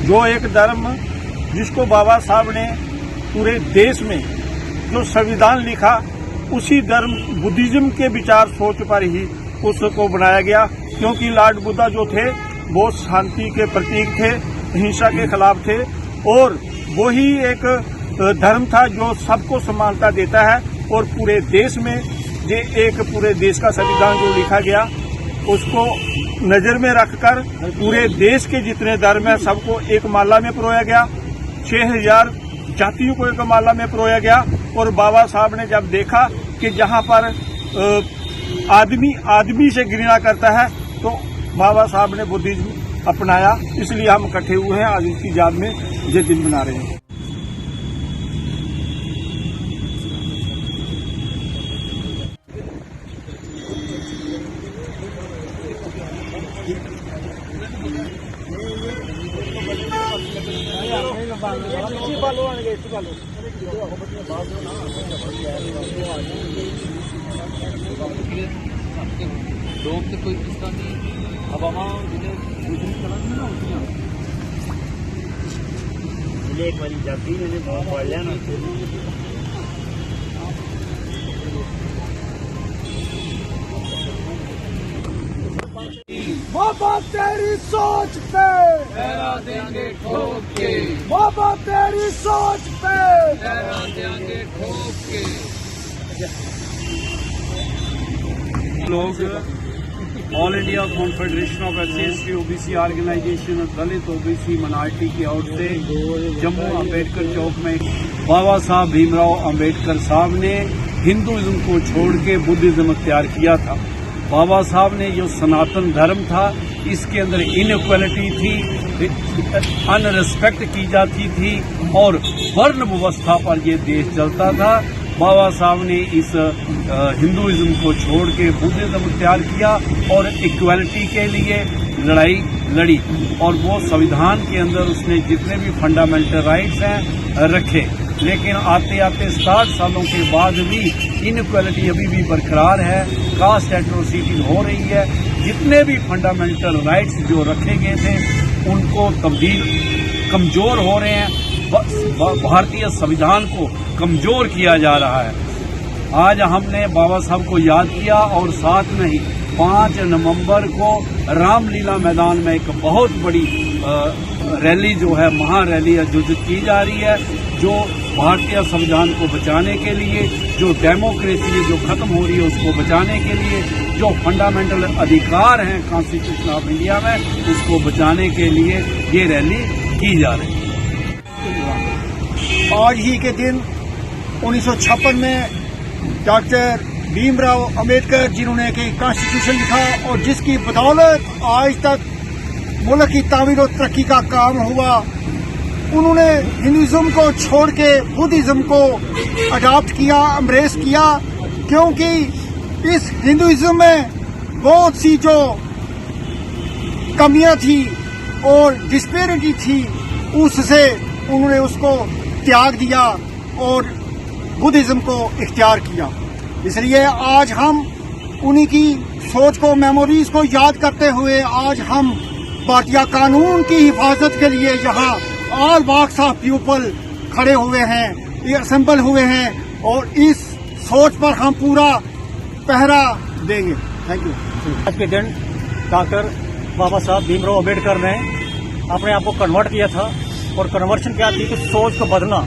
जो एक धर्म जिसको बाबा साहब ने पूरे देश में जो संविधान लिखा उसी धर्म बुद्धिज्म के विचार सोच पर ही उसको बनाया गया, क्योंकि लॉर्ड बुद्धा जो थे वो शांति के प्रतीक थे, हिंसा के खिलाफ थे और वही एक धर्म था जो सबको समानता देता है। और पूरे देश में ये एक पूरे देश का संविधान जो लिखा गया उसको नजर में रखकर पूरे देश के जितने धर्म है सबको एक माला में पिरोया गया। 6000 जातियों को एक माला में पिरोया गया। और बाबा साहब ने जब देखा कि जहां पर आदमी आदमी से घृणा करता है तो बाबा साहब ने बुद्धिज्म अपनाया, इसलिए हम इकट्ठे हुए हैं। आज इसकी याद में ये दिन मना रहे हैं। लोग तो कोई किसका नहीं अब वहाँ एक वाली जाती मैंने बहुत पढ़ लिया ना। बाबा तेरी सोच पे लहरा देंगे ठोक के, बाबा तेरी सोच पे लहरा देंगे ठोक के। लोग all India confederation of SC OBC organisation Dalit OBC minority की ओर से जम्मू अम्बेडकर चौक में बाबा साहब भीमराव अम्बेडकर साहब ने हिंदुइज्म को छोड़ के बुद्धिज्म अख्तियार किया था। बाबा साहब ने जो सनातन धर्म था इसके अंदर इनइक्वालिटी थी, अनरिस्पेक्ट की जाती थी और वर्ण व्यवस्था पर ये देश चलता था। बाबा साहब ने इस हिंदुइज्म को छोड़ के बुद्धिज्म अख्तियार किया और इक्वालिटी के लिए लड़ाई लड़ी और वो संविधान के अंदर उसने जितने भी फंडामेंटल राइट्स हैं रखे। लेकिन आते आते 60 सालों के बाद भी इनइक्वालिटी अभी भी बरकरार है, कास्ट एट्रोसिटी हो रही है। जितने भी फंडामेंटल राइट्स जो रखे गए थे उनको कमजोर हो रहे हैं। भारतीय संविधान को कमजोर किया जा रहा है। आज हमने बाबा साहब को याद किया और साथ में ही 5 नवंबर को रामलीला मैदान में एक बहुत बड़ी रैली जो है महारैली आयोजित की जा रही है, जो भारतीय संविधान को बचाने के लिए, जो डेमोक्रेसी है जो खत्म हो रही है उसको बचाने के लिए, जो फंडामेंटल अधिकार हैं कॉन्स्टिट्यूशन ऑफ इंडिया में उसको बचाने के लिए ये रैली की जा रही है। आज ही के दिन 1956 में डॉक्टर भीमराव अंबेडकर जिन्होंने एक कॉन्स्टिट्यूशन लिखा और जिसकी बदौलत आज तक मुल्क की तामीर और तरक्की का काम हुआ, उन्होंने हिंदुइज्म को छोड़ के बुद्धिज्म को अडॉप्ट किया, एम्ब्रेस किया, क्योंकि इस हिंदुइज्म में बहुत सी जो कमियां थी और डिस्पेरिटी थी उससे उन्होंने उसको त्याग दिया और बुद्धिज्म को इख्तियार किया। इसलिए आज हम उन्हीं की सोच को, मेमोरीज को याद करते हुए आज हम भारतीय कानून की हिफाजत के लिए यहाँ ऑल वॉक्स ऑफ पीपल खड़े हुए हैं, ये असेंबल हुए हैं और इस सोच पर हम पूरा पहरा देंगे। Thank you. आज के दिन डॉक्टर बाबा साहब भीमराव अम्बेडकर ने अपने आप को कन्वर्ट किया था और कन्वर्शन क्या थी कि सोच को बदलना।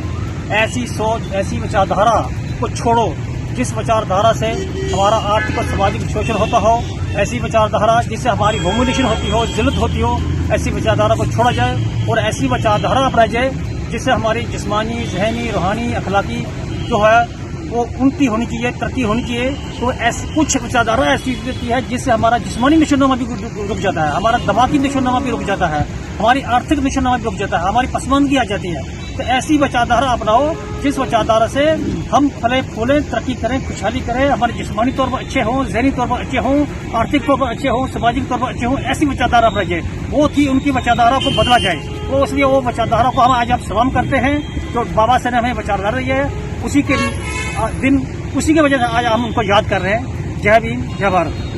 ऐसी सोच, ऐसी विचारधारा को छोड़ो जिस विचारधारा से हमारा आर्थिक और सामाजिक शोषण होता हो, ऐसी विचारधारा जिससे हमारी ह्यूमिलिएशन होती हो, जिल्लत होती हो, ऐसी विचारधारा को छोड़ा जाए और ऐसी विचारधारा अपनाई जाए जिससे हमारी जिस्मानी, जहनी, रूहानी, अखलाकी जो है वो उन्नति होनी चाहिए, तरक्की होनी चाहिए। तो ऐसी कुछ विचारधारा ऐसी होती है जिससे हमारा जिस्मानी निशोनामा भी रुक जाता है, हमारा दिमागी निशोनामा भी रुक जाता है, हमारी आर्थिक निशोनामा भी रुक जाता है, हमारी पसमानदगी आ जाती है। तो ऐसी विचारधारा अपनाओ जिस विचारधारा से हम फले फूलें, तरक्की करें, खुशहाली करें, हमारे जिस्मानी तौर पर अच्छे हों, ज़हनी तौर पर अच्छे हों, आर्थिक तौर पर अच्छे हों, सामाजिक तौर पर अच्छे हों। ऐसी विचारधारा अपनाई जाए, वो थी उनकी विचारधारा को बदला जाए। तो इसलिए वो विचारधारा को हम आज आप सलाम करते हैं जो बाबा साहब ने हमें विचारधारा दी है, उसी के दिन, उसी की वजह से आज हम उनको याद कर रहे हैं। जय भीम, जय भारत।